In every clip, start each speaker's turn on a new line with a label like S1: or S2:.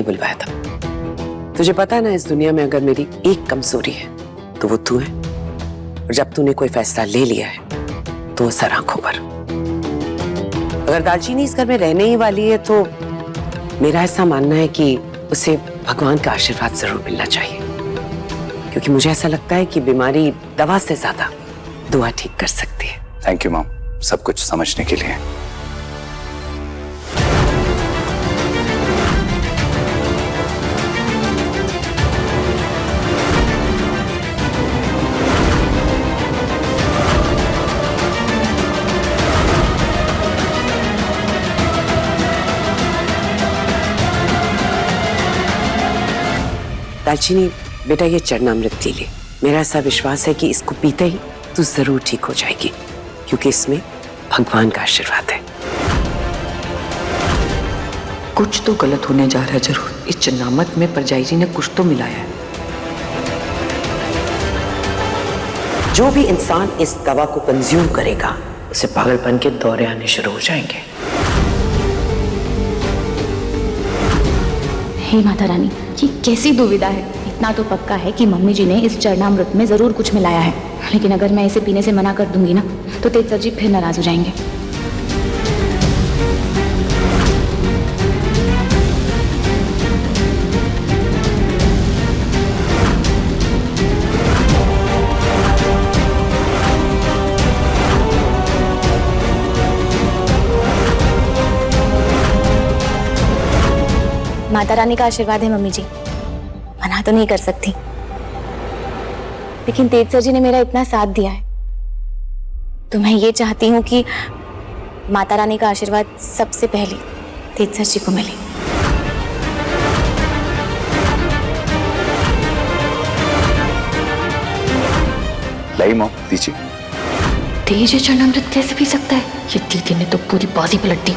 S1: बुलवाया था। तुझे पता है ना, इस दुनिया में अगर मेरी एक कमजोरी है तो वो तू है। और जब तूने कोई फैसला ले लिया है तो वो सर आंखों पर। अगर दालचीनी इस घर में रहने ही वाली है तो मेरा ऐसा मानना है कि उसे भगवान का आशीर्वाद जरूर मिलना चाहिए, क्योंकि मुझे ऐसा लगता है कि बीमारी दवा से ज्यादा दुआ ठीक कर सकती है।
S2: थैंक यू मॉम, सब कुछ समझने के लिए।
S1: दालचीनी बेटा, ये चरणामृत पी ले। मेरा ऐसा विश्वास है कि इसको पीते ही तू जरूर ठीक हो जाएगी, क्योंकि इसमें भगवान का आशीर्वाद है।
S3: कुछ तो गलत होने जा रहा है जरूर। इस चरणामृत में परजाई जी ने कुछ तो मिलाया है।
S1: जो भी इंसान इस दवा को कंज्यूम करेगा उसे पागलपन के दौरे आने शुरू हो जाएंगे।
S4: हे माता रानी, ये कैसी दुविधा है। इतना तो पक्का है कि मम्मी जी ने इस चरणामृत में जरूर कुछ मिलाया है, लेकिन अगर मैं इसे पीने से मना कर दूंगी ना तो तेज सर जी फिर नाराज हो जाएंगे। माता रानी का आशीर्वाद है मम्मी जी, मना तो नहीं कर सकती, लेकिन तेज सर जी ने मेरा इतना साथ दिया है तो मैं ये चाहती हूँ कि माता रानी का आशीर्वाद सबसे पहले तेज सर जी को मिले।
S2: लाई मॉम, दीजिए।
S4: तेज ये चरणामृत कैसे पी सकता है? ये दीदी ने तो पूरी बाजी पलट दी।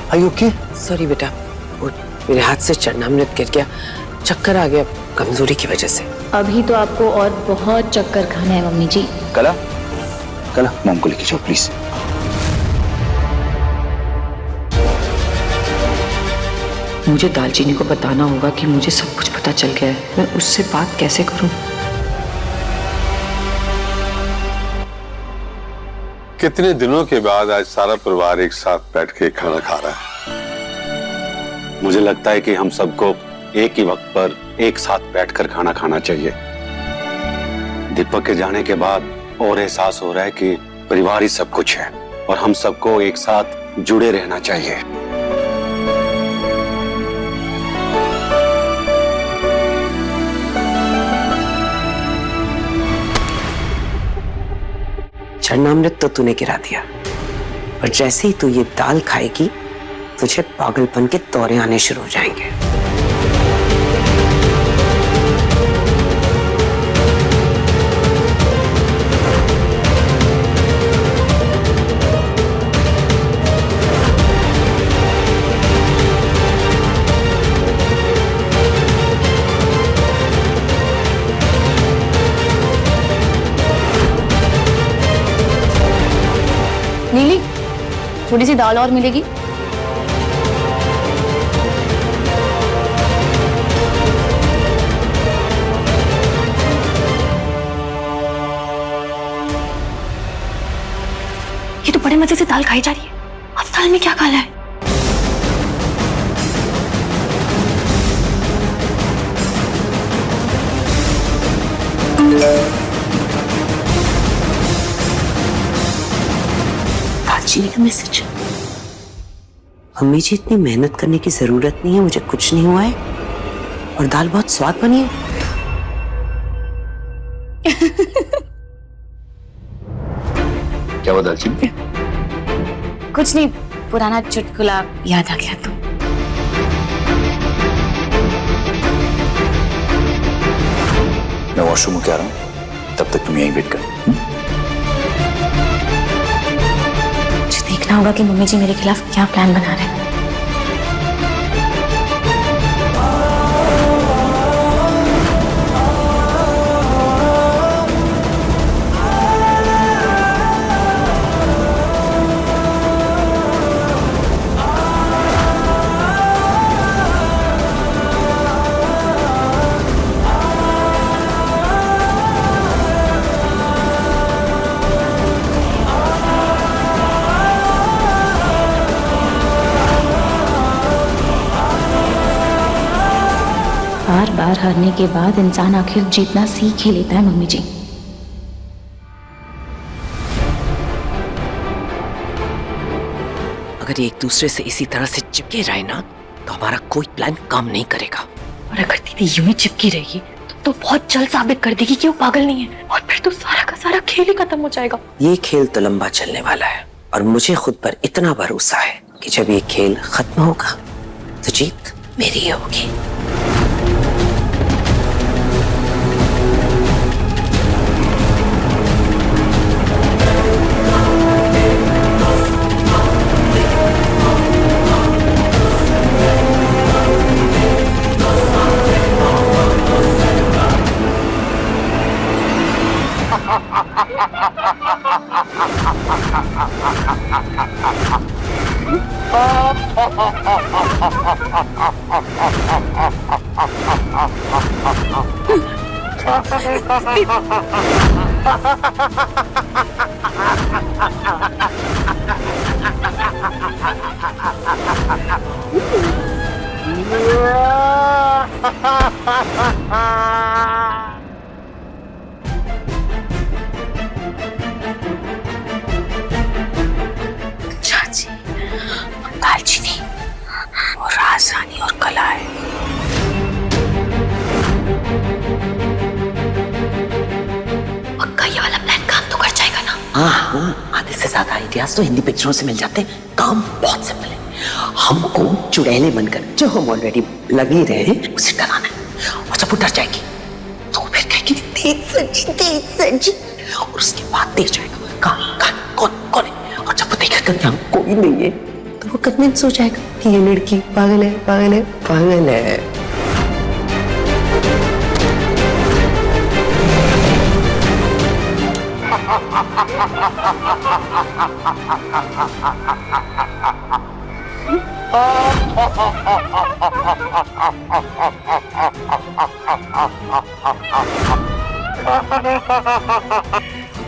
S2: Are you okay?
S1: सॉरी बेटा, वो मेरे हाथ से चरणामृत गिर गया, चक्कर आ गया कमजोरी की वजह से।
S4: अभी तो आपको और बहुत चक्कर खाना है मम्मी जी।
S2: कला, कला मॉम को लेके जाओ प्लीज।
S3: मुझे दालचीनी को बताना होगा कि मुझे सब कुछ पता चल गया है। मैं उससे बात कैसे करूं?
S5: कितने दिनों के बाद आज सारा परिवार एक साथ बैठ के खाना खा रहा है।
S6: मुझे लगता है कि हम सबको एक ही वक्त पर एक साथ बैठकर खाना खाना चाहिए। दीपक के जाने के बाद और एहसास हो रहा है कि परिवार ही सब कुछ है और हम सबको एक साथ जुड़े रहना चाहिए।
S1: चरणामृत तो तूने गिरा दिया, पर जैसे ही तू ये दाल खाएगी तुझे पागलपन के दौरे आने शुरू हो जाएंगे।
S4: नीली, थोड़ी सी दाल और मिलेगी? ये तो बड़े मजे से दाल खाई जा रही है। अब दाल में क्या काला है?
S1: दालचीनी का मैसेज। मम्मी जी, इतनी मेहनत करने की जरूरत नहीं है, मुझे कुछ नहीं हुआ है और दाल बहुत स्वाद बनी है।
S2: क्या हुआ दालचीनी?
S4: कुछ नहीं, पुराना चुटकुला याद आ गया तो।
S2: मैं वॉशरूम में क्या रहा हूँ, तब तक तुम यहीं वेट कर।
S4: मुझे देख देखना होगा कि मम्मी जी मेरे खिलाफ क्या प्लान बना रहे हैं। बार बार हारने के बाद इंसान आखिर जीतना सीख ही लेता है मम्मी जी।
S1: अगर ये एक दूसरे से इसी तरह से चिपके रहे ना तो हमारा कोई प्लान काम नहीं करेगा।
S7: और अगर दीदी यूं ही चिपकी रहेगी तो बहुत जल्द साबित कर देगी कि वो पागल नहीं है, और फिर तो सारा का सारा खेल ही खत्म हो जाएगा।
S1: ये खेल तो लंबा चलने वाला है और मुझे खुद पर इतना भरोसा है कि जब ये खेल खत्म होगा तो जीत मेरी ही होगी।
S4: चाची, दालचीनी और राजरानी और कलाई।
S7: पक्का ये वाला प्लान काम तो कर जाएगा ना?
S1: हाँ हाँ, आधे से ज्यादा आइडियाज तो हिंदी पिक्चरों से मिल जाते हैं। काम बहुत सिंपल है, हमको चुड़ैले बनकर जो हम ऑलरेडी लगे रहे हैं उसे डराना है, और जब वो डर जाएगी तो फिर कहेगी तेज सजी, और उसके बाद देख जाएगा कहाँ कौन है, और जब वो देखेगा कि यहाँ कोई नहीं है तो वो कन्विंस हो जाएगा कि ये लड़की पागल है।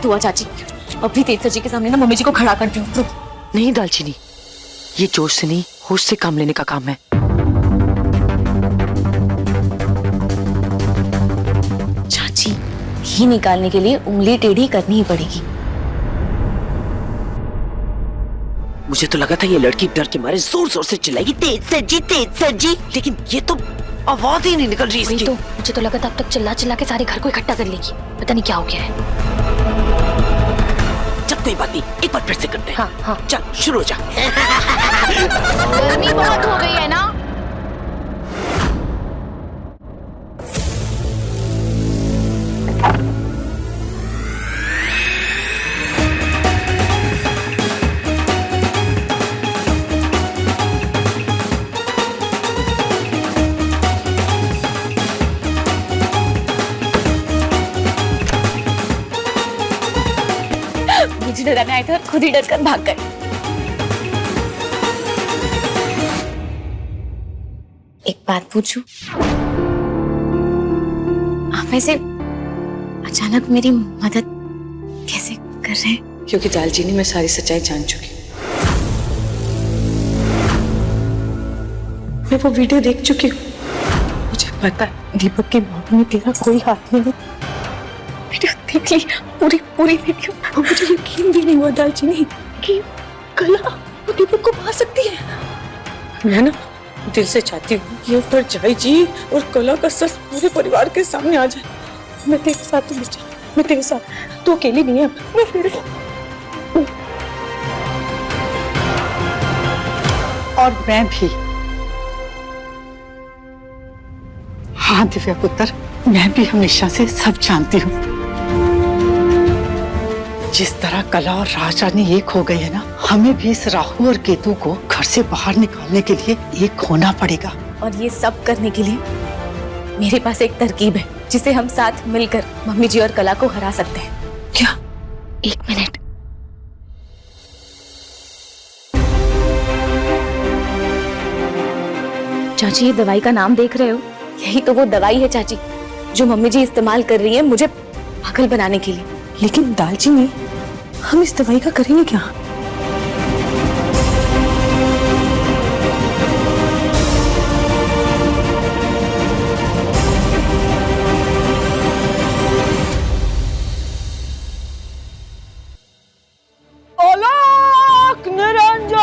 S7: तू आ चाची, अभी तेज सजी के सामने ना मम्मी जी को खड़ा करती हूँ।
S3: नहीं दालचीनी, ये जोश से नहीं होश से काम लेने का काम है।
S4: चाची, घी निकालने के लिए उंगली टेढ़ी करनी ही पड़ेगी।
S1: मुझे तो लगा था ये लड़की डर के मारे जोर जोर से चिल्लाएगी तेज सजी, लेकिन ये तो आवाज ही नहीं निकल रही इसकी।
S7: तो मुझे तो लगा था अब तक चिल्ला चिल्ला के सारे घर को इकट्ठा कर लेगी, पता नहीं क्या हो गया है।
S1: जब कोई बात नहीं, एक बार फिर से करते हैं।
S7: हाँ।
S1: चल शुरू हो जा।
S4: गर्मी बहुत हो गई है ना। मुझे डराने आए थे और खुद ही डर कर भाग गए। एक बात पूछूं? आप ऐसे अचानक मेरी मदद कैसे कर रहे हैं?
S3: क्योंकि दालचीनी मैं सारी सच्चाई जान चुकी हूँ। मैं वो वीडियो देख चुकी हूँ। मुझे पता है दीपक की मौत में तेरा कोई हाथ नहीं है।
S7: वीडियो देख ली, पूरी वीडियो। और मुझे यकीन भी नहीं हुआ दालचीनी कि कला वो दीपक को पा सकती है।
S3: मैं ना दिल से चाहती हूँ ये परछाई जी और कला का सच पूरे परिवार के सामने आ जाए। मैं तेरे साथ हूँ बच्चा, मैं तेरे साथ। तू अकेली नहीं है।
S8: और मैं भी। हाँ दिव्या पुत्र, मैं भी हमेशा से सब जानती हूँ। जिस तरह कला और राजरानी एक हो गए है ना, हमें भी इस राहु और केतु को घर से बाहर निकालने के लिए एक होना पड़ेगा।
S7: और ये सब करने के लिए मेरे पास एक तरकीब है जिसे हम साथ मिलकर मम्मी जी और कला को हरा सकते हैं।
S8: क्या?
S7: 1 मिनट।
S4: चाची, ये दवाई का नाम देख रहे हो?
S7: यही तो वो दवाई है चाची जो मम्मी जी इस्तेमाल कर रही है मुझे पागल बनाने के लिए।
S3: लेकिन दालचीनी, हम इस दवाई का करेंगे क्या? अलख निरंजन,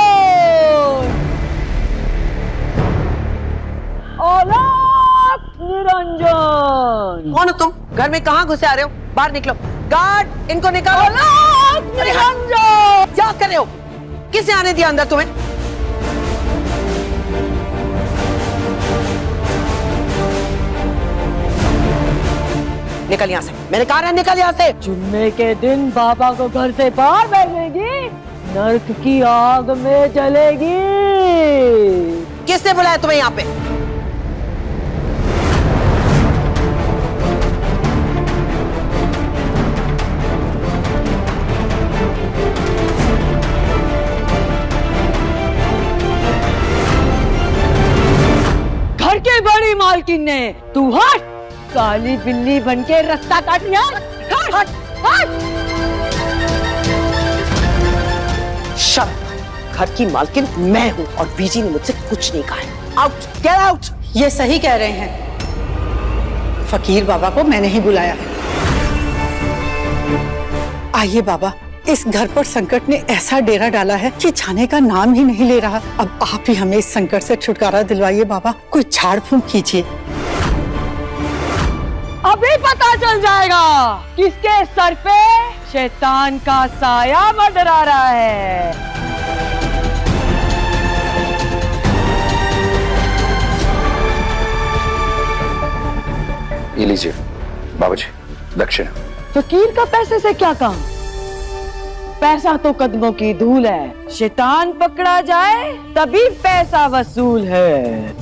S3: अलख निरंजन।
S1: कौन हो तुम? घर में कहाँ घुसे आ रहे हो? बाहर निकलो। गार्ड, इनको निकालो।
S3: अलख निरंजन,
S1: क्या कर रहे हो? किसने आने दिया अंदर तुम्हें? निकल यहाँ से, मैंने कहा है निकल यहाँ से।
S3: जुम्मे के दिन बाबा को घर से बाहर भेजेगी, नर्क की आग में जलेगी।
S1: किसने बुलाया तुम्हें यहाँ पे?
S3: घर के बड़ी मालकिन ने, तू हट। काली बिल्ली बनके रास्ता काट लिया। हट हट हट।
S1: शर्म। घर की मालकिन मैं हूँ और बीजी ने मुझसे कुछ नहीं कहा है। Out, get out.
S8: ये सही कह रहे हैं। फकीर बाबा को मैंने ही बुलाया है। आइए बाबा, इस घर पर संकट ने ऐसा डेरा डाला है कि जाने का नाम ही नहीं ले रहा। अब आप ही हमें इस संकट से छुटकारा दिलवाइए बाबा। कोई झाड़ फूंक कीजिए।
S3: अभी पता चल जाएगा किसके सर पे शैतान का साया मंडरा रहा है।
S2: ये लीजिए बाबा जी, दक्षिण।
S3: फकीर का पैसे से क्या काम? पैसा तो कदमों की धूल है। शैतान पकड़ा जाए तभी पैसा वसूल है।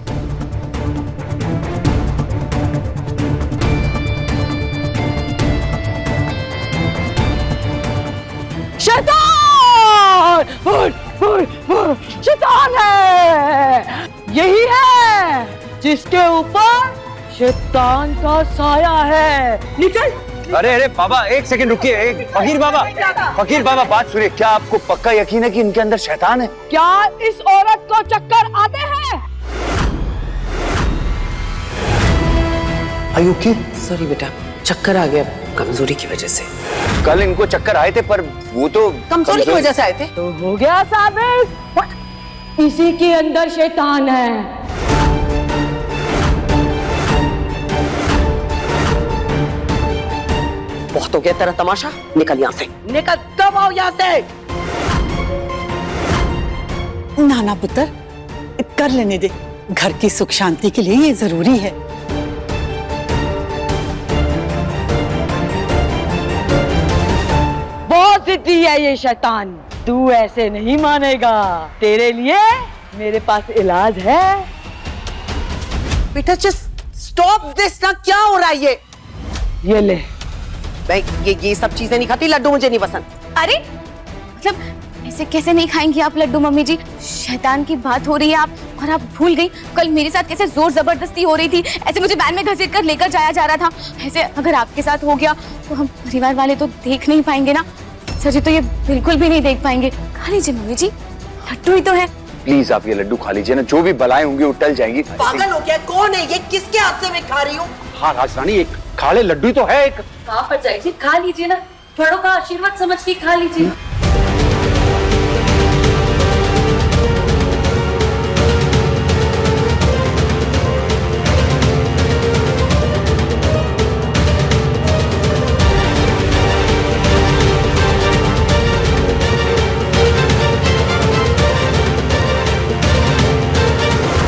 S3: शैतान! शैतान है, यही है जिसके ऊपर शैतान का साया है। निकल।
S2: अरे अरे बाबा, एक सेकंड रुकिए। एक फकीर बाबा बात सुनिए। क्या आपको पक्का यकीन है कि इनके अंदर शैतान है?
S3: क्या इस औरत को चक्कर आते हैं?
S2: आयु की
S1: सॉरी बेटा, चक्कर आ गया कमजोरी की वजह से।
S2: कल इनको चक्कर आए थे पर वो तो
S1: कमजोरी की वजह से आए थे।
S3: तो हो गया साबित, इसी के अंदर शैतान है।
S1: बहुत हो गया तेरा तमाशा, निकल यहाँ से। निकल, कब आओ यहाँ से।
S8: नाना पुत्र, कर लेने दे। घर की सुख शांति के लिए ये जरूरी है।
S3: बहुत जिद्दी है ये शैतान, तू ऐसे नहीं मानेगा। तेरे लिए मेरे पास इलाज है।
S1: बेटा जस्ट स्टॉप दिस ना। क्या हो रहा है
S3: ये ले।
S1: मैं ये सब चीजें नहीं खाती। लड्डू मुझे नहीं पसंद।
S7: अरे मतलब ऐसे कैसे नहीं खाएंगी आप लड्डू मम्मी जी? शैतान की बात हो रही है आप, और आप भूल गई कल मेरे साथ कैसे जोर जबरदस्ती हो रही थी। ऐसे मुझे वैन में घसीट कर लेकर जाया जा रहा था। ऐसे अगर आपके साथ हो गया तो हम परिवार वाले तो देख नहीं पाएंगे ना। सर जी तो ये बिल्कुल भी नहीं देख पाएंगे। खा लीजिए मम्मी जी, लड्डू ही तो है।
S2: प्लीज आप ये लड्डू खा लीजिए ना। जो भी बलाएं होंगी वो टल जाएंगी।
S1: पागल हो गया? कौन है ये? किसके हाथ से मैं खा रही हूँ?
S2: हाँ राजरानी, एक खा ले, लड्डू तो है एक।
S9: कहाँ पर जाइए, खा लीजिए ना। बड़ों का आशीर्वाद समझ के खा लीजिए।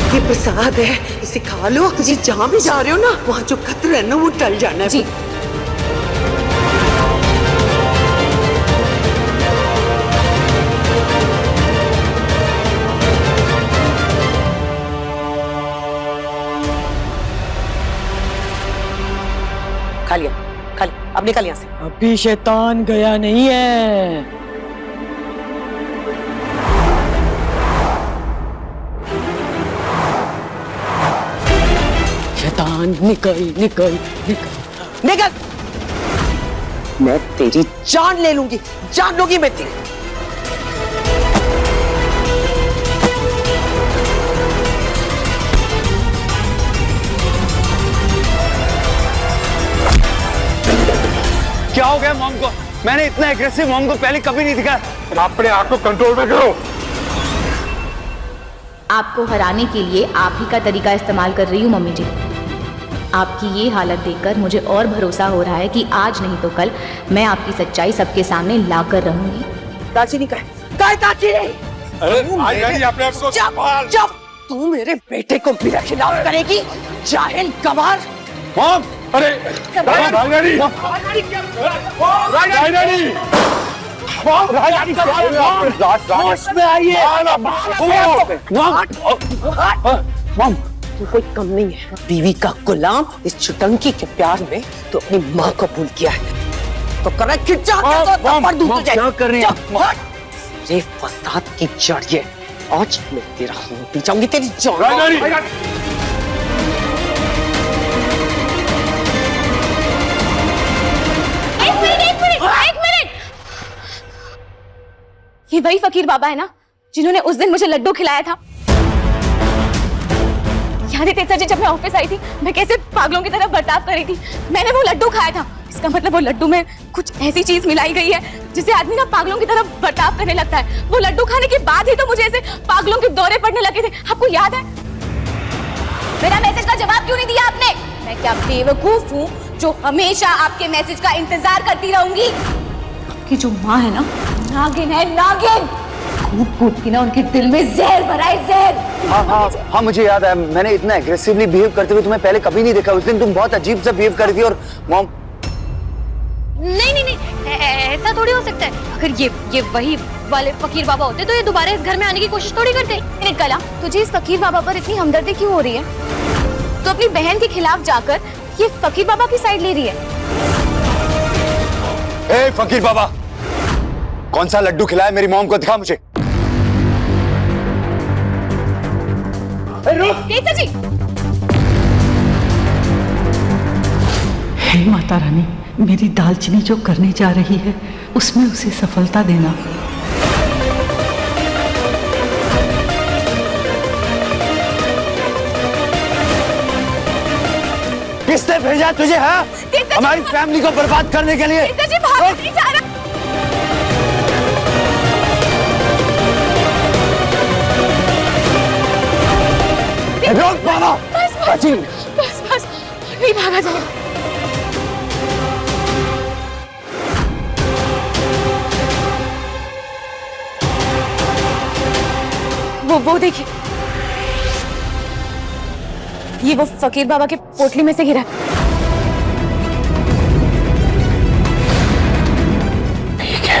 S1: ये प्रसाद है, इसे खा लो। तुझे जहाँ भी जा रहे हो ना, वहाँ जो खतरा है ना वो टल जाना है। जी। अब निकल यहाँ से।
S3: अभी शैतान गया नहीं है। शैतान निकल निकल निकल
S1: निकल। मैं तेरी जान ले लूंगी, जान लूंगी मैं तेरी।
S2: क्या हो गया मॉम को? मैंने इतना एग्रेसिव मॉम को पहले कभी नहीं दिखा।
S5: अपने आप को कंट्रोल में करो।
S4: आपको हराने के लिए आप ही का तरीका इस्तेमाल कर रही हूँ मम्मी जी। आपकी ये हालत देखकर मुझे और भरोसा हो रहा है कि आज नहीं तो कल मैं आपकी सच्चाई सबके सामने लाकर रहूंगी।
S1: दालचीनी का है दालचीनी?
S5: अपने आप को संभाल।
S1: जब तू मेरे बेटे को मेरा खिलाफ करेगी, जाहिल गवार।
S2: मॉम,
S5: अरे
S1: होश में आइए।
S2: मॉम,
S1: तू कोई कम नहीं है। बीवी का गुलाम इस छुटंकी के प्यार में तो अपनी माँ को भूल गया है। तो कर खिंचा
S2: क्या कर रही हैं?
S1: ये फसाद की जड़ ये। आज मैं तेरा खून पी जाऊंगी, तेरी जान।
S7: एक मिनट। ये वही फकीर बाबा है ना जिन्होंने उस दिन मुझे लड्डू खिलाया था? याद है तेजा जी, जब मैं ऑफिस आई थी मैं कैसे पागलों की तरह बर्ताव कर रही थी? मैंने वो लड्डू खाया था। इसका मतलब वो लड्डू में कुछ ऐसी चीज मिलाई गई है जिससे आदमी ना पागलों की तरह बर्ताव करने लगता है। वो लड्डू खाने के बाद ही तो मुझे ऐसे पागलों के दौरे पड़ने लगे थे। आपको याद है? मेरा मैसेज का जवाब क्यों नहीं दिया आपने? मैं क्या बेवकूफ हूँ जो हमेशा आपके मैसेज का इंतजार करती रहूंगी? आपकी जो माँ है ना, नागिन है, नागिन। कूट कूट के ना उनके दिल में जहर भरा है, जहर।
S2: हाँ, मुझे याद है। मैंने इतना एग्रेसिवली बिहेव करते हुए तुम्हें पहले कभी नहीं देखा। उस दिन तुम बहुत अजीब सा बिहेव कर रही थी। और मॉम,
S9: नहीं, ऐसा थोड़ी हो सकता है। अगर ये वही वाले फकीर बाबा होते तो ये दोबारा इस घर में आने की कोशिश थोड़ी करते।
S7: कला, तुझे इस फकीर बाबा पर इतनी हमदर्दी क्यों हो रही है? तो अपनी बहन के खिलाफ जाकर ये फकीर बाबा की साइड ले रही है।
S2: ए फकीर बाबा, कौन सा लड्डू खिलाया मेरी मॉम को? दिखा मुझे।
S7: तेजा जी,
S8: हे माता रानी, मेरी दालचीनी जो करने जा रही है उसमें उसे सफलता देना।
S2: किसने भेजा तुझे? हाँ, हमारी फैमिली को बर्बाद करने के लिए।
S7: तेजा जी, भाग नहीं जा रहा।
S2: रोक बाबा।
S7: बस नहीं भागा जाएगा। वो देखिए, ये वो फकीर बाबा के पोटली में से गिरा।
S2: ठीक है।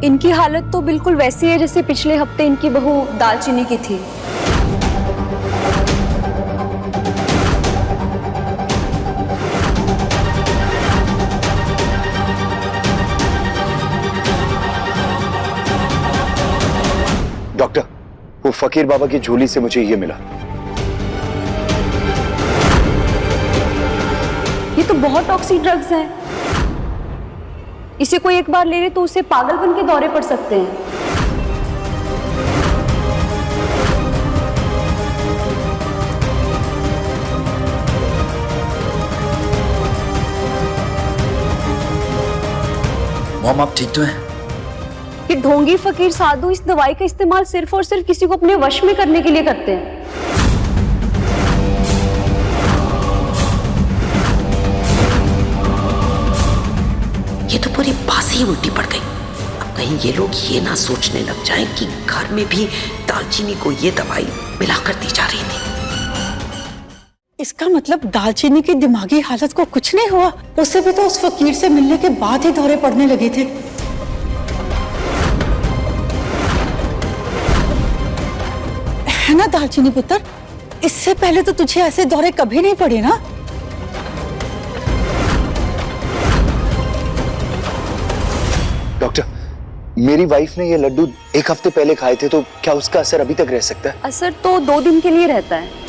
S9: इनकी हालत तो बिल्कुल वैसी है जैसे पिछले हफ्ते इनकी बहू दालचीनी की थी।
S2: डॉक्टर, वो फकीर बाबा की झोली से मुझे ये मिला।
S9: ये तो बहुत टॉक्सिक ड्रग्स हैं। इसे कोई एक बार ले ले तो उसे पागलपन के दौरे पड़ सकते हैं।
S10: मॉम, आप ठीक तो हैं?
S9: ये ढोंगी फकीर साधु इस दवाई का इस्तेमाल सिर्फ और सिर्फ किसी को अपने वश में करने के लिए करते हैं।
S1: ये तो पूरी बात ही उल्टी पड़ गई। अब कहीं ये लोग ये ना सोचने लग जाएं कि घर में भी दालचीनी को ये दवाई मिलाकर दी जा रही थी।
S8: इसका मतलब दालचीनी की दिमागी हालत को कुछ नहीं हुआ? उसे भी तो उस फकीर से मिलने के बाद ही दौरे पड़ने लगे थे। ना दालचीनी पुत्र, इससे पहले तो तुझे ऐसे दौरे कभी नहीं पड़े ना।
S2: डॉक्टर, मेरी वाइफ ने ये लड्डू 1 हफ्ते पहले खाए थे, तो क्या उसका असर अभी तक रह सकता है?
S11: असर तो 2 दिन के लिए रहता है।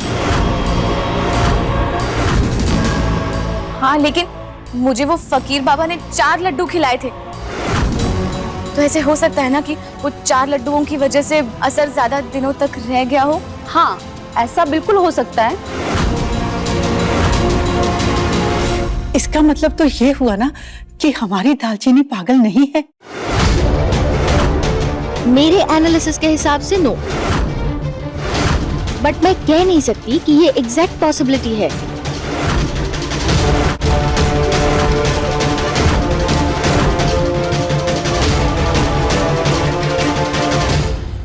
S7: हाँ, लेकिन मुझे वो फकीर बाबा ने 4 लड्डू खिलाए थे, तो ऐसे हो सकता है ना कि वो 4 लड्डुओं की वजह से असर ज्यादा दिनों तक रह गया हो।
S11: हाँ, ऐसा बिल्कुल हो सकता है।
S8: इसका मतलब तो ये हुआ ना कि हमारी दालचीनी पागल नहीं है।
S9: मेरे एनालिसिस के हिसाब से नो, बट मैं कह नहीं सकती कि ये एग्जैक्ट पॉसिबिलिटी है।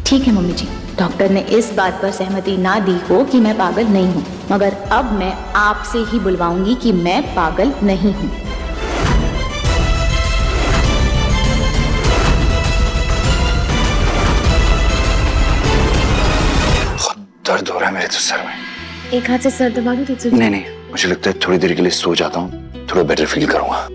S4: ठीक है मम्मी जी, डॉक्टर ने इस बात पर सहमति ना दी हो कि मैं पागल नहीं हूँ, मगर अब मैं आपसे ही बुलवाऊंगी कि मैं पागल नहीं हूँ।
S2: दर्द हो रहा है मेरे तो सर में।
S7: एक हाथ से सर दबा दूं तेज?
S2: नहीं नहीं, मुझे लगता है थोड़ी देर के लिए सो जाता हूँ, थोड़ा बेटर फील करूंगा।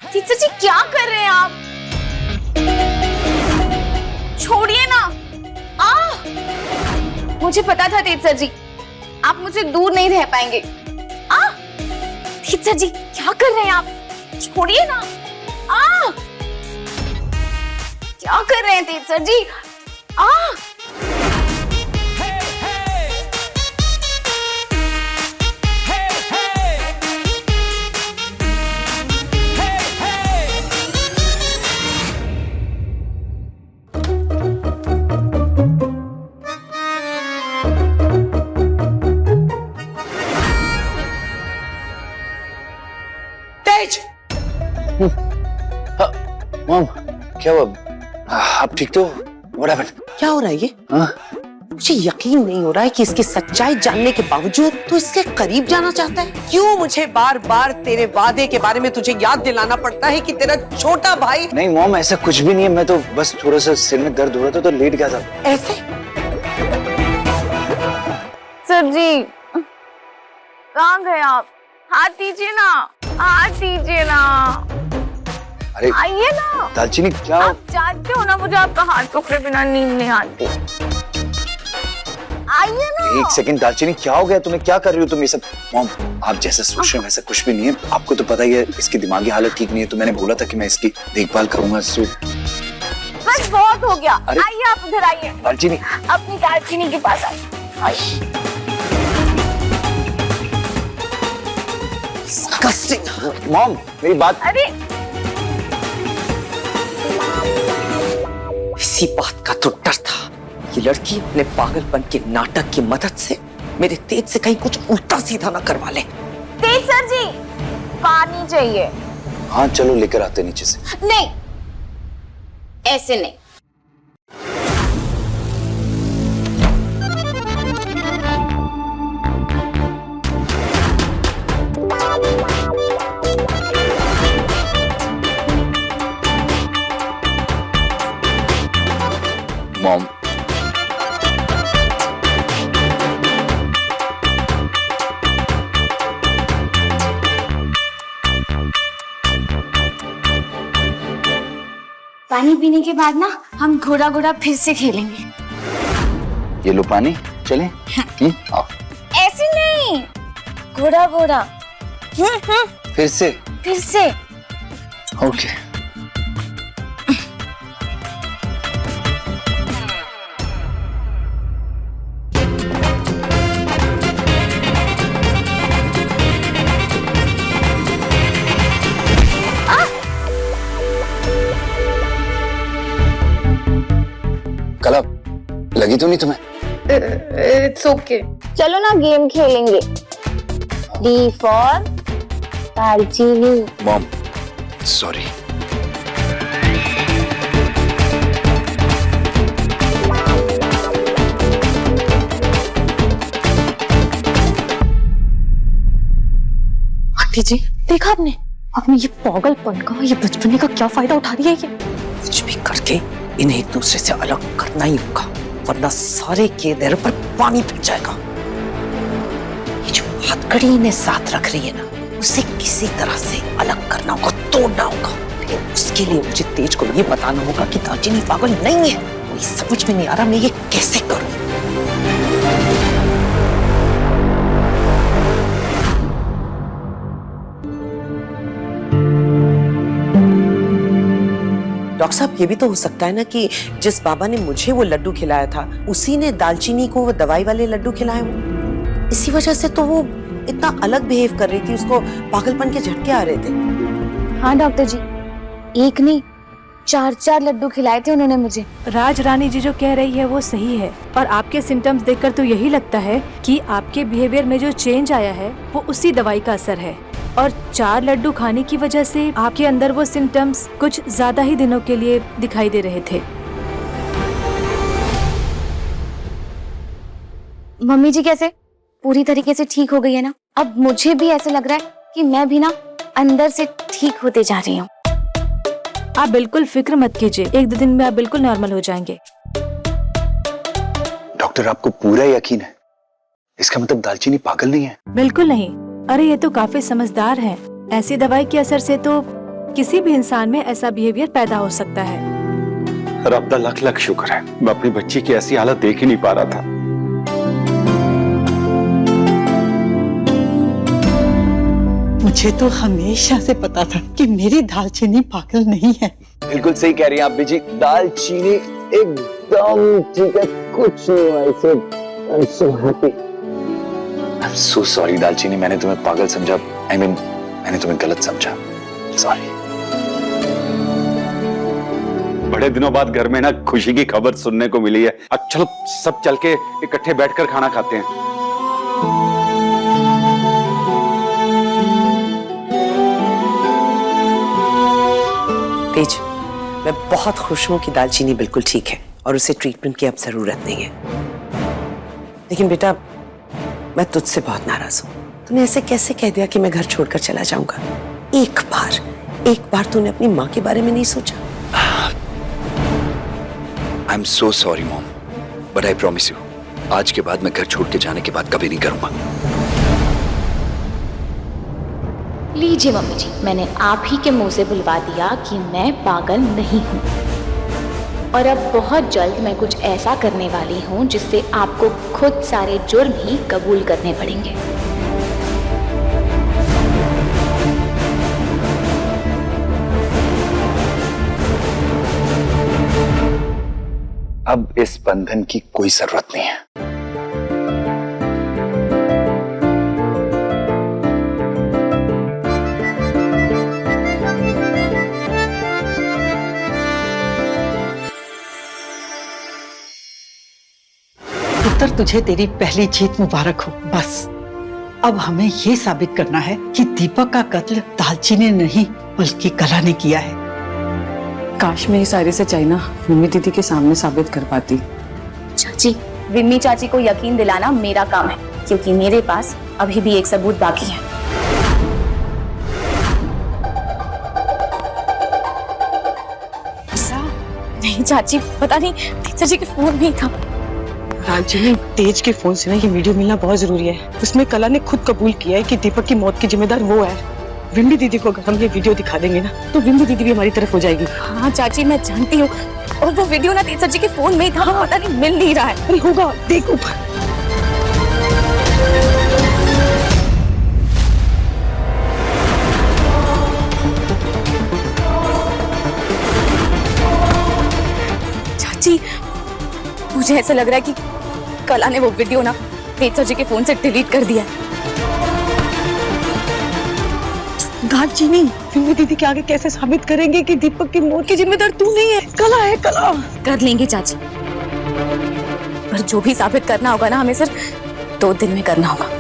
S7: तीसर जी क्या कर रहे हैं आप? छोड़िए ना। मुझे पता था तीसर जी, आप मुझसे दूर नहीं रह पाएंगे। तीसर जी क्या कर रहे हैं आप? छोड़िए ना। क्या कर रहे हैं तीसर जी?
S2: मॉम, क्या हुआ? आप ठीक तो? What happened?
S1: क्या हो रहा है ये? मुझे यकीन नहीं हो रहा है कि इसकी सच्चाई जानने के बावजूद तू इसके करीब जाना चाहता है। क्यों मुझे बार बार तेरे वादे के बारे में तुझे याद दिलाना पड़ता है कि तेरा छोटा भाई?
S2: नहीं मॉम, ऐसा कुछ भी नहीं है, मैं तो बस थोड़ा सा सिर में दर्द हो रहा था तो लेट गया था।
S1: ऐसे?
S7: सर जी कहाँ गए आप? हाथ दीजिए ना, हाथ दीजिए ना।
S2: अरे
S7: आइए ना।
S2: दालचीनी क्या?
S7: आप जानते हो ना मुझे आपका हाथ पकड़े बिना नींद नहीं आती। आइए ना।
S2: 1 सेकंड दालचीनी, क्या हो गया तुम्हें? क्या कर रही हो तुम ये सब? मॉम, आप जैसा सोच रहे हो वैसा कुछ भी नहीं है। आपको तो पता ही है इसकी दिमागी हालत ठीक नहीं है, तो मैंने बोला था कि मैं इसकी देखभाल करूंगा।
S7: बस बहुत हो गया। आइए आप उधर आइए।
S2: दालचीनी,
S7: अपनी दालचीनी के पास आइए।
S2: मॉम मेरी बात।
S7: अरे
S1: इसी बात का तो डर था। ये लड़की अपने पागलपन के नाटक की मदद से मेरे तेज से कहीं कुछ उल्टा सीधा ना करवा ले।
S7: तेज सर जी, पानी चाहिए।
S2: हाँ चलो लेकर आते नीचे से।
S7: नहीं, ऐसे नहीं।
S2: मॉम,
S7: पानी पीने के बाद ना हम घोड़ा घोड़ा फिर से खेलेंगे।
S2: ये लो पानी, चलें? आओ।
S7: ऐसे नहीं, घोड़ा घोड़ा।
S2: फिर से?
S7: फिर से।
S2: ओके। लगी तो नहीं तुम्हें?
S3: It's okay.
S7: चलो ना गेम खेलेंगे। डी फॉर दालचीनी।
S2: Mom sorry.
S3: आंटी जी देखा आपने अपने ये पागलपन का, ये बचपने का क्या फायदा उठा रही है ये?
S1: कुछ भी करके इन्हें एक दूसरे से अलग करना ही होगा, वरना सारे के देर पर पानी फिर जाएगा। ये जो हथकड़ी इन्हें साथ रख रही है ना, उसे किसी तरह से अलग करना होगा, तोड़ना होगा। लेकिन उसके लिए मुझे तेज को ये बताना होगा कि दालचीनी पागल नहीं है। मुझे समझ में नहीं आ रहा मैं ये कैसे करूं। डॉक्टर साहब, ये भी तो हो सकता है ना कि जिस बाबा ने मुझे वो लड्डू खिलाया था, उसी ने दालचीनी को वो दवाई वाले लड्डू खिलाए हो। इसी वजह से तो वो इतना अलग बिहेव कर रही थी, उसको पागलपन के झटके आ रहे थे।
S7: हाँ डॉक्टर जी, एक नहीं 4 लड्डू खिलाए थे उन्होंने मुझे।
S12: राज रानी जी जो कह रही है वो सही है, और आपके सिम्टम्स देखकर तो यही लगता है कि आपके बिहेवियर में जो चेंज आया है वो उसी दवाई का असर है, और 4 लड्डू खाने की वजह से आपके अंदर वो सिम्टम्स कुछ ज्यादा ही दिनों के लिए दिखाई दे रहे थे।
S7: मम्मी जी कैसे पूरी तरीके से ठीक हो गई है ना? अब मुझे भी ऐसे लग रहा है कि मैं भी ना अंदर से ठीक होते जा रही हूँ।
S12: आप बिल्कुल फिक्र मत कीजिए, 1-2 दिन में आप बिल्कुल नॉर्मल हो जाएंगे।
S2: डॉक्टर आपको पूरा यकीन है? इसका मतलब दालचीनी पागल नहीं है?
S12: बिल्कुल नहीं। अरे ये तो काफी समझदार है। ऐसी दवाई के असर से तो किसी भी इंसान में ऐसा बिहेवियर पैदा हो सकता है।
S6: रब दा लख लख शुक्र है, मैं अपनी बच्ची की ऐसी हालत देख ही नहीं पा रहा था।
S8: मुझे तो हमेशा से पता था कि मेरी दालचीनी पागल नहीं है।
S2: बिल्कुल सही कह रही हैं आप भी जी, दालचीनी एकदम ठीक है, कुछ नहीं हुआ इसे। I'm so happy. I'm so sorry दालचीनी, मैंने तुम्हें पागल समझा। मैंने तुम्हें गलत समझा। सॉरी।
S6: बड़े दिनों बाद घर में ना खुशी की खबर सुनने को मिली है। अब चलो सब चल के इकट्ठे बैठकर खाना खाते हैं।
S1: तेज, मैं बहुत खुश हूं कि दालचीनी बिल्कुल ठीक है और उसे ट्रीटमेंट की अब जरूरत नहीं है। लेकिन बेटा, मैं तुझसे बहुत नाराज हूं। तूने ऐसे कैसे कह दिया कि मैं घर छोड़कर चला जाऊंगा? एक बार तूने अपनी माँ के बारे में नहीं सोचा?
S10: I am so sorry mom, but I promise you, आज के बाद मैं घर छोड़ के जाने के बाद कभी नहीं करूंगा।
S4: लीजिए मम्मी जी, मैंने आप ही के मुंह से बुलवा दिया कि मैं पागल नहीं हूँ, और अब बहुत जल्द मैं कुछ ऐसा करने वाली हूँ जिससे आपको खुद सारे जुर्म ही कबूल करने पड़ेंगे।
S2: अब इस बंधन की कोई जरूरत नहीं है।
S8: पुत्र, तुझे तेरी पहली जीत मुबारक हो। बस अब हमें ये साबित करना है कि दीपक का कत्ल दालचीनी ने नहीं बल्कि कला ने किया है।
S3: काश मेरी सारी सच्चाई ना विम्मी दीदी के सामने साबित कर पाती।
S7: चाची, विम्मी चाची को यकीन दिलाना मेरा काम है, क्योंकि मेरे पास अभी भी एक सबूत बाकी है। नहीं चाची, पता नहीं तेज जी के फोन में ही था।
S3: राजी, तेज के फोन से ना ये वीडियो मिलना बहुत जरूरी है। उसमें कला ने खुद कबूल किया है कि दीपक की मौत की जिम्मेदार वो है। विम्मी दीदी को अगर हम ये वीडियो दिखा देंगे ना, तो विम्मी दीदी भी हमारी तरफ हो जाएगी।
S7: हाँ चाची, मैं जानती हूँ, और वो वीडियो ना तेज जी के फोन में ही था। पता नहीं मिल नहीं रहा है।
S3: अरे होगा, देख ऊपर।
S7: चाची, मुझे ऐसा लग रहा है कि कला ने वो वीडियो ना तेज जी के फोन से डिलीट कर दिया।
S3: दालचीनी, विम्मी दीदी के आगे कैसे साबित करेंगे कि दीपक की मौत की जिम्मेदार तू नहीं है, कला है। कला
S7: कर लेंगे चाची, पर जो भी साबित करना होगा ना, हमें सिर्फ 2 दिन में करना होगा।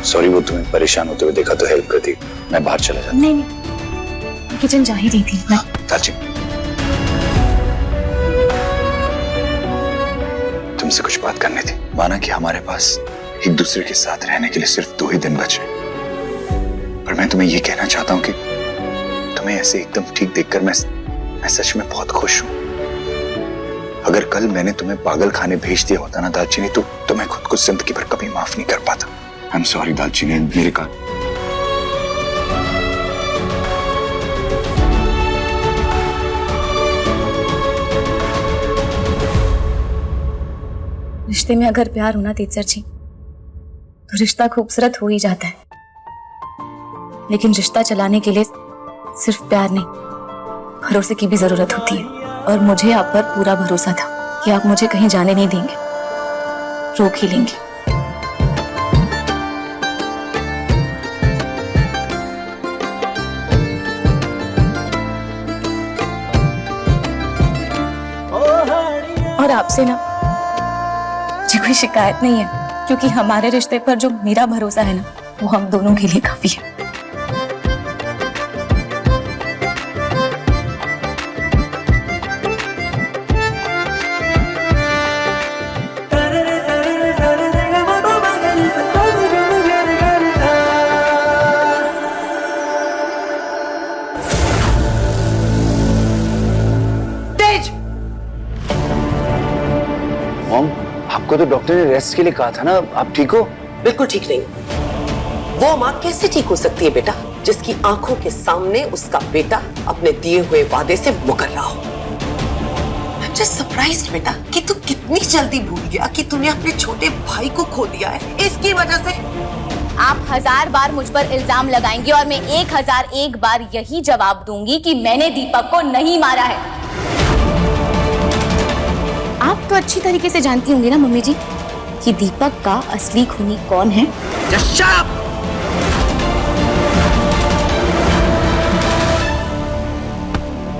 S2: सॉरी, वो तुम्हें परेशान होते हुए देखा तो हेल्प करती, मैं बाहर चला जाता।
S7: नहीं नहीं, किचन जा ही रही थी मैं।
S2: तुमसे कुछ बात करनी थी। माना कि हमारे पास एक दूसरे के साथ रहने के लिए सिर्फ 2 ही दिन बचे, पर मैं तुम्हें ये कहना चाहता हूँ कि तुम्हें ऐसे एकदम ठीक देखकर मैं सच में बहुत खुश हूँ। अगर कल मैंने तुम्हें पागल खाने भेज दिया होता ना दालचीनी, तो मैं खुद को जिंदगी भर कभी माफ नहीं कर पाता। आई एम सॉरी दालचीनी, मेरे का
S7: रिश्ते में अगर प्यार होना तेजर जी, तो रिश्ता खूबसूरत हो ही जाता है। लेकिन रिश्ता चलाने के लिए सिर्फ प्यार नहीं, भरोसे की भी जरूरत होती है। और मुझे आप पर पूरा भरोसा था कि आप मुझे कहीं जाने नहीं देंगे, रोक ही लेंगे। और आपसे ना मुझे कोई शिकायत नहीं है, क्योंकि हमारे रिश्ते पर जो मेरा भरोसा है ना, वो हम दोनों के लिए काफी है।
S2: आपको तो डॉक्टर ने रेस्ट के लिए कहा था ना, आप ठीक हो?
S1: बिल्कुल ठीक नहीं। वो माँ कैसे ठीक हो सकती है बेटा, जिसकी आंखों के सामने उसका बेटा अपने दिए हुए वादे से मुकर रहा हो। I'm just surprised बेटा कि तू कितनी जल्दी भूल गया कि तूने अपने छोटे भाई को खो दिया है इसकी वजह से।
S7: आप 1000 बार मुझ पर इल्जाम लगाएंगे और मैं 1001 बार यही जवाब दूंगी कि मैंने दीपक को नहीं मारा है। आप तो अच्छी तरीके से जानती होंगी ना मम्मी जी कि दीपक का असली खूनी कौन है।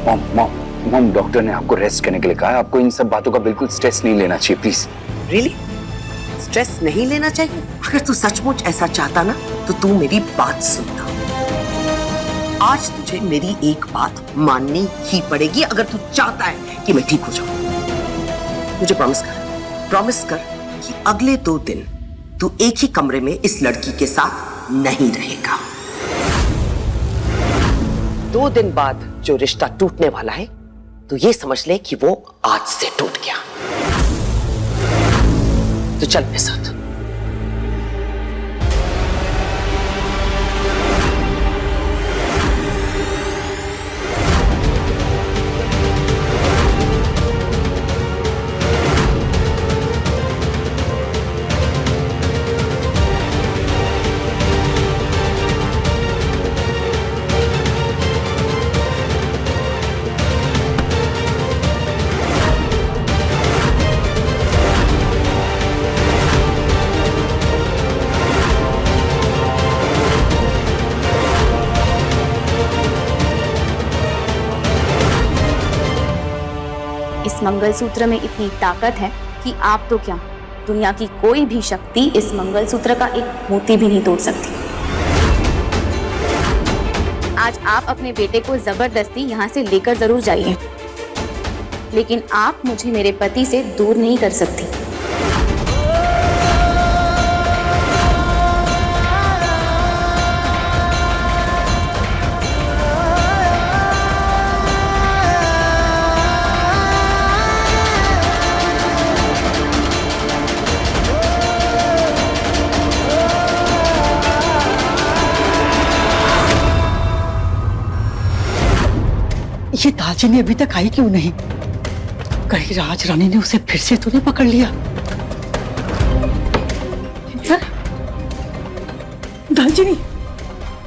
S2: मॉम, डॉक्टर ने आपको रेस्ट करने के लिए कहा है। आपको इन सब बातों का बिल्कुल स्ट्रेस नहीं लेना चाहिए, प्लीज।
S1: रियली? स्ट्रेस नहीं लेना चाहिए? अगर तू सचमुच ऐसा चाहता ना, तो तू मेरी बात सुनता। आज तुझे मेरी एक बात माननी ही पड़ेगी अगर तू चाहता है कि मैं ठीक हो जाऊं। मुझे प्रॉमिस कर कि अगले 2 दिन तू एक ही कमरे में इस लड़की के साथ नहीं रहेगा। 2 दिन बाद जो रिश्ता टूटने वाला है, तो ये समझ ले कि वो आज से टूट गया। तो चल मेरे साथ।
S7: इस मंगलसूत्र में इतनी ताकत है कि आप तो क्या, दुनिया की कोई भी शक्ति इस मंगलसूत्र का एक मोती भी नहीं तोड़ सकती। आज आप अपने बेटे को जबरदस्ती यहाँ से लेकर जरूर जाइए, लेकिन आप मुझे मेरे पति से दूर नहीं कर सकती।
S8: ये दालचीनी अभी तक आई क्यों नहीं? कहीं राज रानी ने उसे फिर से तो नहीं पकड़ लिया?
S3: दालचीनी,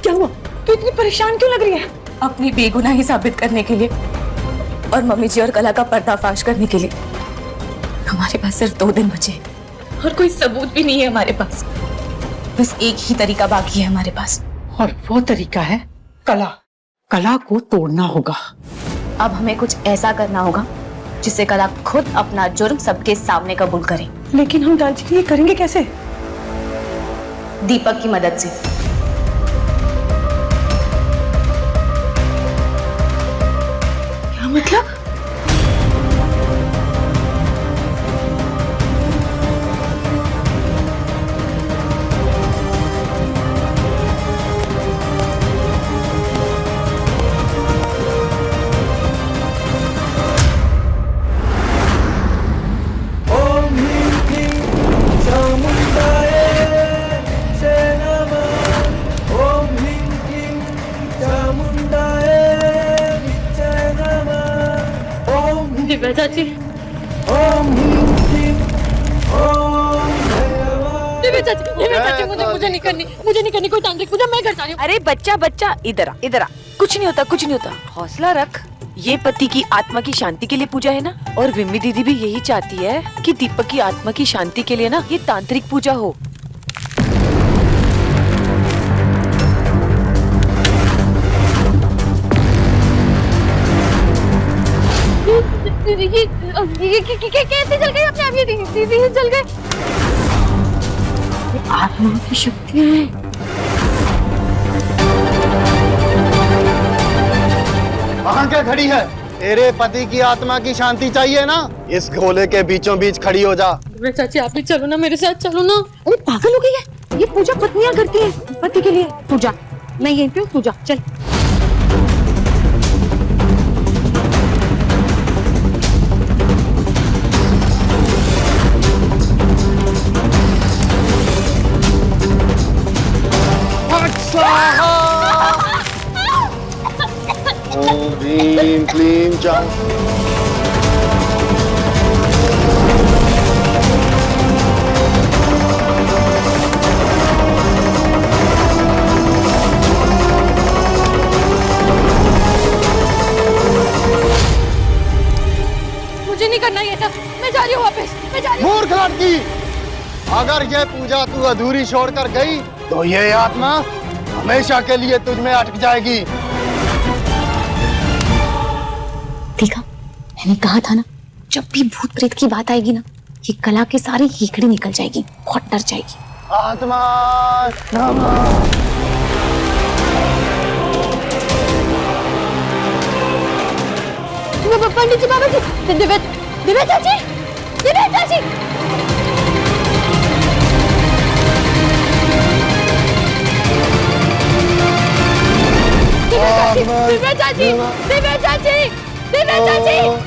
S3: क्या हुआ? तू इतनी परेशान क्यों लग रही है?
S7: अपनी बेगुनाही साबित करने के लिए और मम्मी जी और कला का पर्दाफाश करने के लिए। हमारे पास सिर्फ 2 दिन बचे और कोई सबूत भी नहीं है हमारे पास। बस एक ही तरीका बाकी है हमारे पास,
S8: और वो तरीका है कला। कला को तोड़ना होगा।
S7: अब हमें कुछ ऐसा करना होगा जिससे कला खुद अपना जुर्म सबके सामने कबूल करे।
S3: लेकिन हम दालचीनी ये करेंगे कैसे?
S7: दीपक की मदद से।
S3: क्या मतलब?
S9: चाची, चाची, मुझे नहीं करनी कोई तांत्रिक पूजा। मैं करता हूँ।
S13: अरे बच्चा इधर आ। कुछ नहीं होता। हौसला रख। ये पति की आत्मा की शांति के लिए पूजा है ना, और विम्मी दीदी भी यही चाहती है कि दीपक की आत्मा की शांति के लिए ना ये तांत्रिक पूजा हो।
S9: ये कैसे चल गई अपने आप? ये दीदी चल गए।
S3: आत्मा की शक्ति है।
S14: वहाँ क्या खड़ी है? तेरे पति की आत्मा की शांति चाहिए ना, इस गोले के बीचों बीच खड़ी हो जा।
S9: चाची आप भी चलो ना, मेरे साथ चलो ना।
S3: अरे पागल हो गई है? ये पूजा पत्नियां करती हैं, पति के लिए पूजा। मैं यहीं पे पूजा। चल
S14: ओम ह्रीं क्लीं चां।
S9: मुझे नहीं करना ये था। मैं जा रही हूँ वापस। मैं जा रही हूँ।
S14: मूर्ख लड़की, अगर ये पूजा तू अधूरी छोड़कर गई तो ये आत्मा हमेशा के लिए तुझ में अटक जाएगी।
S7: देखा, मैंने कहा था ना, जब भी भूत प्रेत की बात आएगी ना, ये कला की सारी हीकड़ी निकल जाएगी, बहुत डर जाएगी।
S14: आत्मा नमः।
S9: पंडित जी, बाबा जी, दिव्या चाची। दिव्या चाची,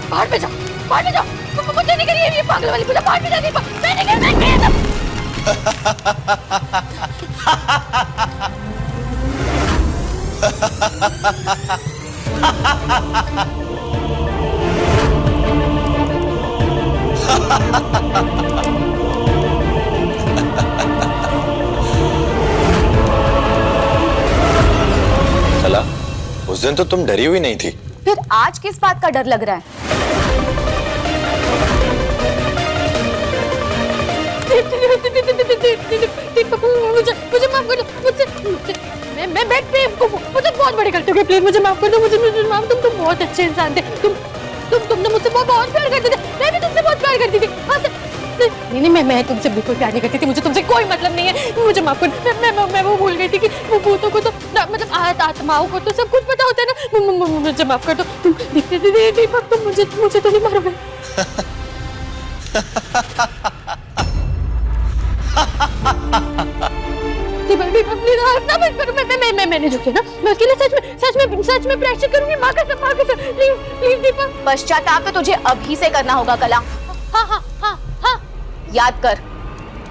S9: बाहर पे जाओ। मुझे नहीं करिए ये पागल वाली पूजा। बाहर पे जाके
S2: चला, उस दिन तो तुम डरी हुई नहीं थी,
S11: फिर आज किस बात का डर लग रहा है?
S9: मुझे माफ कर दो। मैं बेवकूफ हूँ। मुझे बहुत बड़ी गलती हो गई। प्लीज मुझे माफ कर दो। मुझे माफ। तुम बहुत अच्छे इंसान थे। तुमने मुझसे बहुत प्यार करते थे। मैं भी तुमसे बहुत प्यार करती थी। नहीं, मैं तुमसे बिल्कुल प्यार नहीं करती थी। मुझे तुमसे कोई मतलब नहीं है। मुझे माफ कर। मैं वो भूल गई थी कि वो भूतों को तो मतलब आत्माओं को तो सब कुछ पता होता है ना। मुझे माफ कर दो। तुम दीपक, तुम मुझे तो नहीं मारोगे? दीपक प्लीज हंसना मत करो। मैंने जो किया ना, मैं उसके लिए सच में प्रेशर करूंगी। माँ कसम प्लीज दीपक।
S7: पश्चाताप तो तुझे अभी से करना होगा कला।
S9: हाँ।
S7: याद कर,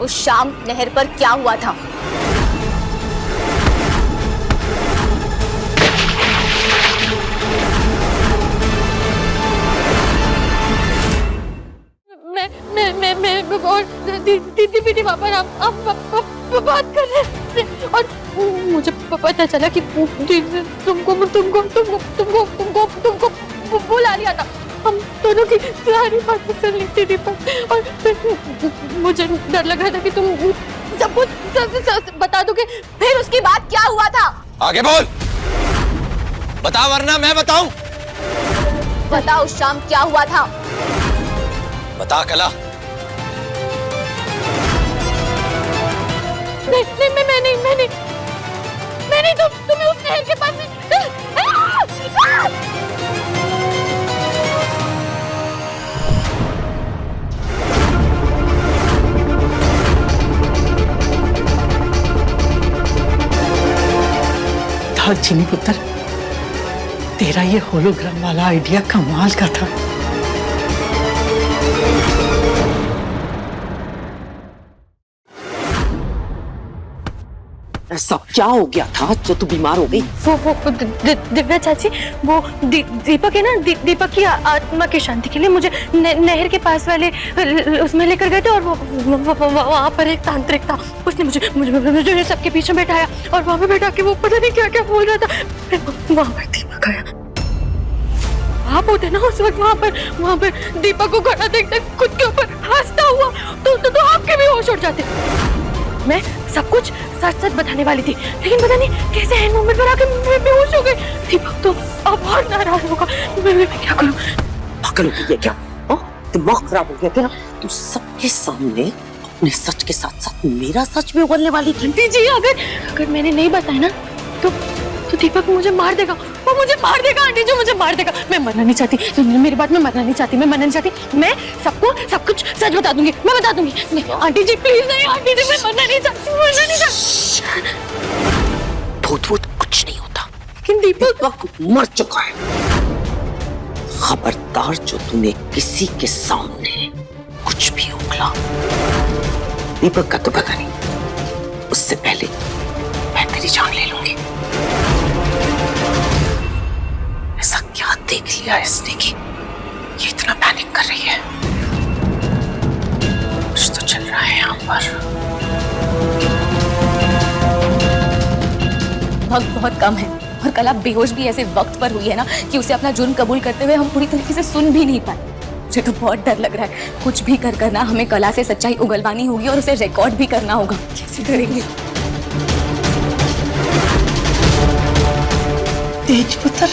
S7: उस शाम नहर पर क्या हुआ था।
S9: मैं और दीदी वहाँ पर आप बात कर रहे हैं और मुझे पता चला कि तुमको बुला लिया था। हम दोनों की सारी बातें सुन ली थी दीपक, और मुझे डर लग रहा था कि तुम सब कुछ बता दोगे।
S11: फिर उसके बाद क्या हुआ था?
S2: आगे बोल, बता वरना मैं बताऊं।
S11: बताओ शाम क्या हुआ था?
S2: बता कला।
S9: नहीं, मैं नहीं, तुम्हें उस नहर के पास में
S8: दालचीनी पुत्र, तेरा ये होलोग्राम वाला आइडिया कमाल का था।
S1: ऐसा क्या हो गया था जो तू बीमार हो गई?
S9: वो दिव्या चाची, वो दीपक है ना, दीपक की आत्मा की शांति के लिए मुझे नहर के पास वाले उसमें लेकर गए थे, और वो वहाँ पर एक तांत्रिक था। उसने मुझे सबके पीछे बैठाया, और वहाँ पे बैठा के वो पता नहीं क्या क्या बोल रहा था। फिर वहाँ पर दीपक आया। आप होते ना उस वक्त वहाँ पर दीपक को खड़ा देखते खुद के ऊपर हंसता हुआ, तो आपके भी होश उड़ जाते। मैं सब कुछ सच बताने वाली थी, लेकिन पता नहीं कैसे एंड मोमेंट पर आके मैं बेहोश हो गई। दीपक तो अब और नाराज होगा। मैं क्या करूं?
S1: पागल हो गई है क्या? दिमाग खराब हो गया तेरा? तू सबके सामने अपने सच के साथ साथ मेरा सच भी उगलने वाली थी।
S9: जी, अगर मैंने नहीं बताया ना तो दीपक मुझे मार देगा। वो मुझे मार देगा आंटी जी, मुझे मार देगा। मैं मरना नहीं चाहती, मेरी बात, मैं मरना नहीं चाहती। मैं सबको सब कुछ सच बता दूंगी, मैं बता दूंगी। नहीं आंटी जी प्लीज नहीं, आंटी जी मैं मरना नहीं चाहती।
S1: भूत कुछ नहीं होता,
S9: लेकिन दीपक
S1: मर चुका है। खबरदार जो तूने किसी के सामने कुछ भी उगला, दीपक का तो पता नहीं, उससे पहले मैं तेरी जान ले लूंगी। ऐसा क्या देख लिया इसने कि ये इतना पैनिक कर रही है? कुछ तो चल रहा है यहाँ पर।
S11: वक्त बहुत कम है, और कल आप बेहोश भी ऐसे वक्त पर हुई है ना कि उसे अपना जुर्म कबूल करते हुए हम पूरी तरीके से सुन भी नहीं पाए। मुझे तो बहुत डर लग रहा है। कुछ भी कर ना हमें कला से सच्चाई उगलवानी होगी, और उसे रिकॉर्ड भी करना होगा। कैसे करेंगे?
S8: तेज पुत्र,